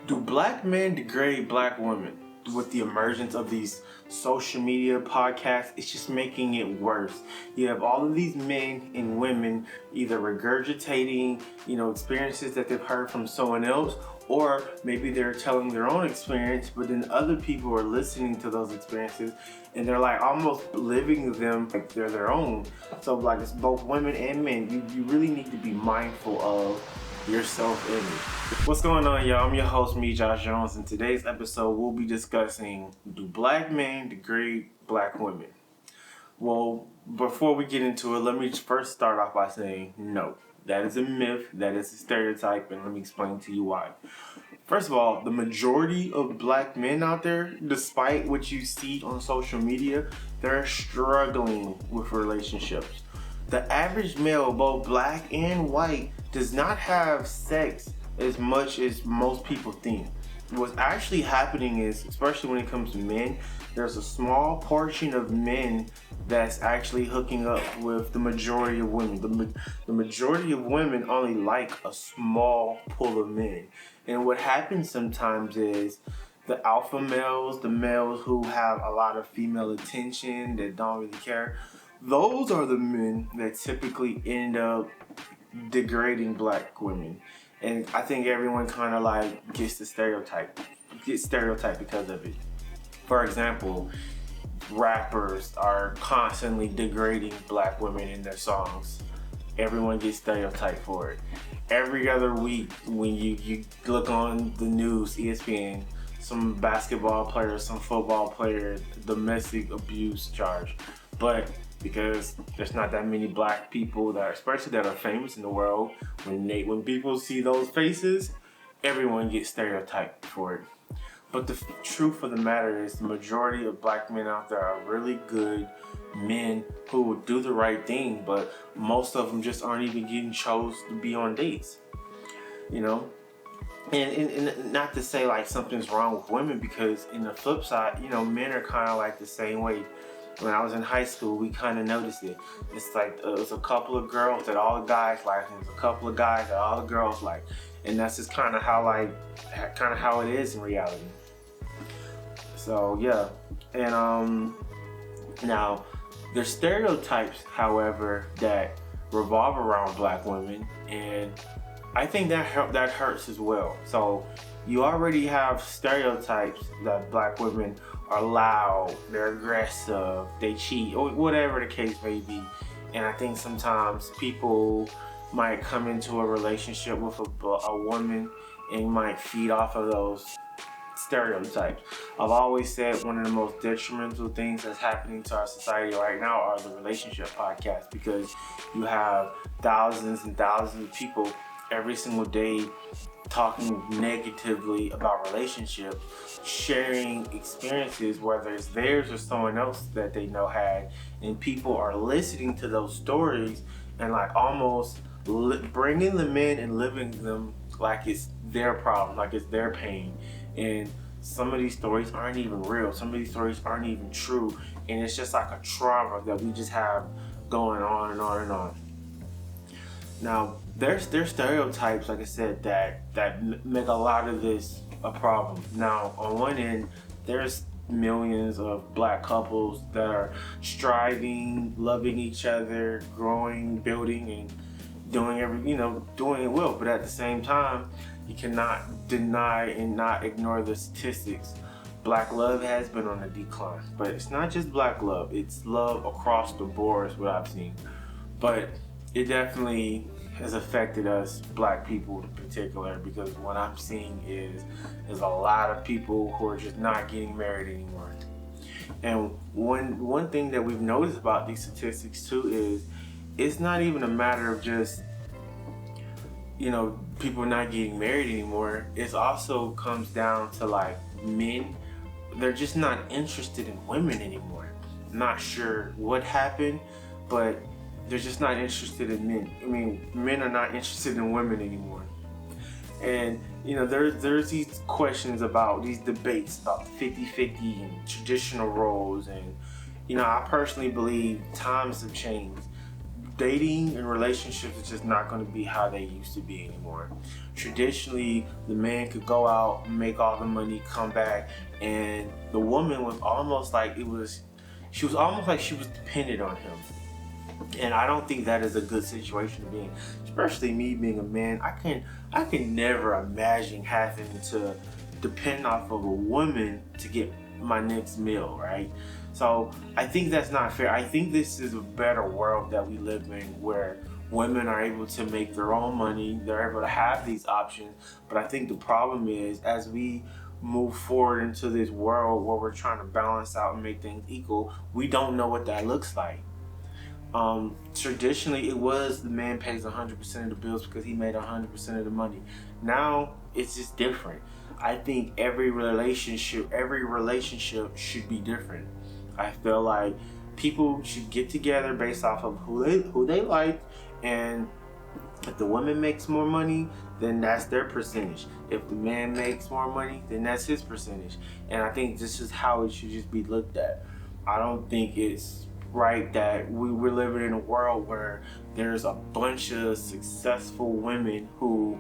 Do black men degrade black women? With the emergence of these social media podcasts, it's just making it worse. You have all of these men and women either regurgitating, experiences that they've heard from someone else, or maybe they're telling their own experience, but then other people are listening to those experiences and they're like almost living them like they're their own. So like it's both women and men. You really need to be mindful of your self-image. What's going on, y'all? I'm your host, Josh Jones, and today's episode we'll be discussing, do black men degrade black women? Well, before we get into it, let me first start off by saying no. That is a myth, that is a stereotype, and let me explain to you why. First of all, the majority of black men out there, despite what you see on social media, they're struggling with relationships. The average male, both black and white, does not have sex as much as most people think. What's actually happening is, especially when it comes to men, there's a small portion of men that's actually hooking up with the majority of women. The majority of women only like a small pool of men. And what happens sometimes is the alpha males, the males who have a lot of female attention, that don't really care, those are the men that typically end up degrading black women. And I think everyone kind of like gets stereotyped because of it. For example, rappers are constantly degrading black women in their songs. Everyone gets stereotyped for it. Every other week when you look on the news, ESPN, some basketball player, some football player, domestic abuse charge. But because there's not that many black people especially that are famous in the world, when people see those faces, everyone gets stereotyped for it. But the truth of the matter is, the majority of black men out there are really good men who will do the right thing, but most of them just aren't even getting chose to be on dates. And not to say like something's wrong with women, because in the flip side, men are kind of like the same way. When I was in high school, we kind of noticed it. It's like there's a couple of girls that all the guys like, and there's a couple of guys that all the girls like, and that's just kind of how it is in reality. So yeah, and now there's stereotypes, however, that revolve around black women, and I think that hurts as well. So you already have stereotypes that black women are loud, they're aggressive, they cheat, or whatever the case may be. And I think sometimes people might come into a relationship with a woman and might feed off of those stereotypes. I've always said one of the most detrimental things that's happening to our society right now are the relationship podcasts, because you have thousands and thousands of people every single day talking negatively about relationships, sharing experiences, whether it's theirs or someone else that they know had, and people are listening to those stories and like almost bringing them in and living them like it's their problem, like it's their pain. And some of these stories aren't even real. Some of these stories aren't even true. And it's just like a trauma that we just have going on and on and on. Now, there's stereotypes, like I said, that make a lot of this a problem. Now, on one end, there's millions of black couples that are striving, loving each other, growing, building, and doing it well. But at the same time, you cannot deny and not ignore the statistics. Black love has been on a decline, but it's not just black love, it's love across the board is what I've seen. But it definitely has affected us black people in particular, because what I'm seeing is a lot of people who are just not getting married anymore. And one thing that we've noticed about these statistics too is it's not even a matter of just people not getting married anymore. It also comes down to like men, they're just not interested in women anymore. Not sure what happened, but they're just not interested in men. I mean, men are not interested in women anymore. And there's these questions about these debates about 50-50 and traditional roles, and I personally believe times have changed. dating and relationships is just not going to be how they used to be anymore. Traditionally, the man could go out, make all the money, come back, and the woman was almost like she was almost like she was dependent on him. And I don't think that is a good situation to be in. Especially me being a man, I can never imagine having to depend off of a woman to get my next meal, right? So I think that's not fair. I think this is a better world that we live in, where women are able to make their own money, they're able to have these options. But I think the problem is, as we move forward into this world where we're trying to balance out and make things equal, we don't know what that looks like. Traditionally, it was the man pays 100% of the bills because he made 100% of the money. Now it's just different. I think every relationship should be different. I feel like people should get together based off of who they like, and if the woman makes more money, then that's their percentage. If the man makes more money, then that's his percentage. And I think this is how it should just be looked at. I don't think it's right that we're living in a world where there's a bunch of successful women who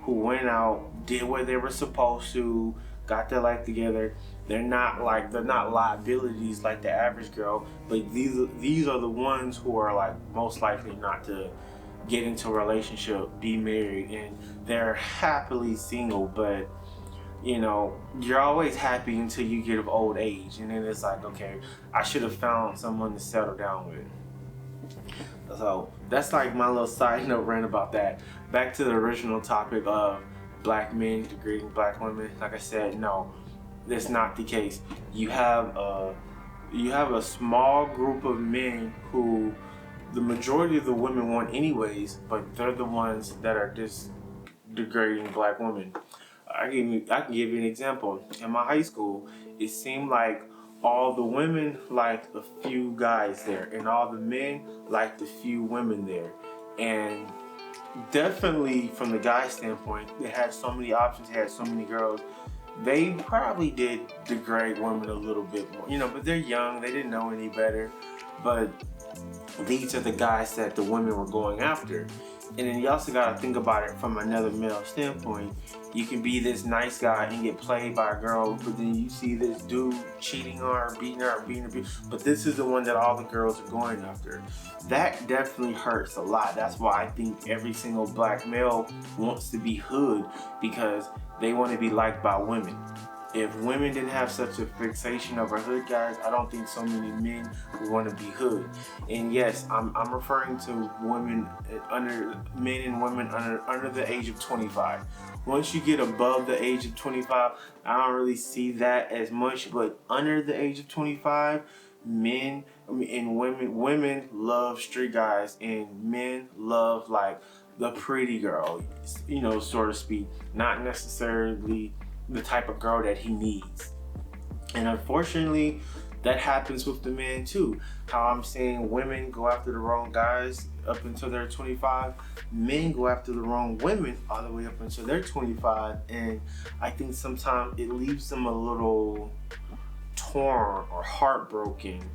went out, did what they were supposed to, got their life together. They're not liabilities like the average girl, but these are the ones who are like most likely not to get into a relationship, be married, and they're happily single. But you know, you're always happy until you get of old age, and then it's like, okay, I should have found someone to settle down with. So that's like my little side note rant about that. Back to the original topic of black men degrading black women. Like I said, no, that's not the case. You have a small group of men who the majority of the women want anyways, but they're the ones that are just degrading black women. I can give you an example. In my high school, it seemed like all the women liked a few guys there, and all the men liked a few women there. And definitely from the guy standpoint, they had so many options, they had so many girls. They probably did degrade women a little bit more, but they're young, they didn't know any better. But these are the guys that the women were going after. And then you also got to think about it from another male standpoint. You can be this nice guy and get played by a girl, but then you see this dude cheating on her, beating her, but this is the one that all the girls are going after. That definitely hurts a lot. That's why I think every single black male wants to be hood, because they want to be liked by women. If women didn't have such a fixation over hood guys, I don't think so many men would want to be hood. And yes, I'm referring to men and women under the age of 25. Once you get above the age of 25, I don't really see that as much. But under the age of 25, women love street guys, and men love like the pretty girl, so to speak, not necessarily the type of girl that he needs. And unfortunately, that happens with the men too. How I'm saying women go after the wrong guys up until they're 25, men go after the wrong women all the way up until they're 25, and I think sometimes it leaves them a little torn or heartbroken.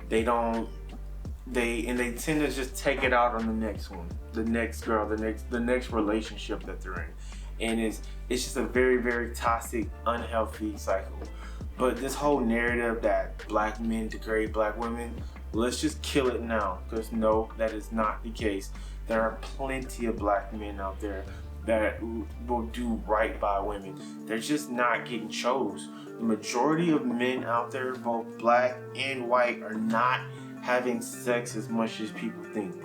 They tend to just take it out on the next one, the next girl, the next relationship that they're in. And it's just a very, very toxic, unhealthy cycle. But this whole narrative that black men degrade black women, let's just kill it now, because no, that is not the case. There are plenty of black men out there that will do right by women. They're just not getting chose. The majority of men out there, both black and white, are not having sex as much as people think.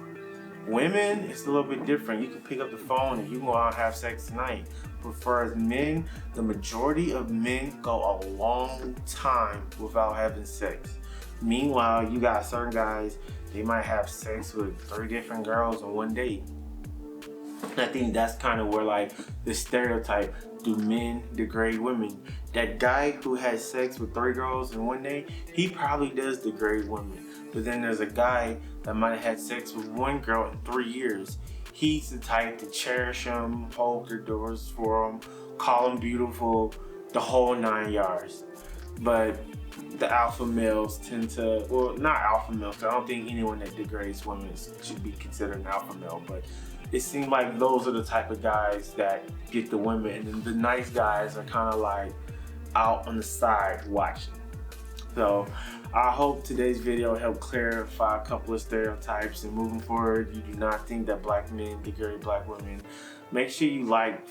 Women, it's a little bit different. You can pick up the phone and you can go out and have sex tonight. But for as men, the majority of men go a long time without having sex. Meanwhile, you got certain guys, they might have sex with 3 different girls on one date. I think that's kind of where like the stereotype, do men degrade women? That guy who has sex with 3 girls in one day, he probably does degrade women. But then there's a guy that might have had sex with 1 girl in 3 years. He's the type to cherish them, hold their doors for them, call them beautiful, the whole 9 yards. But the alpha males tend to, well, not alpha males, 'cause I don't think anyone that degrades women should be considered an alpha male, but it seems like those are the type of guys that get the women, and then the nice guys are kind of like out on the side watching. So I hope today's video helped clarify a couple of stereotypes, and moving forward, you do not think that black men degrade black women. Make sure you like,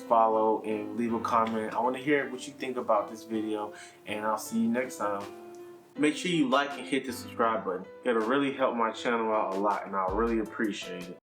follow, and leave a comment. I want to hear what you think about this video, and I'll see you next time. Make sure you like and hit the subscribe button. It'll really help my channel out a lot, and I'll really appreciate it.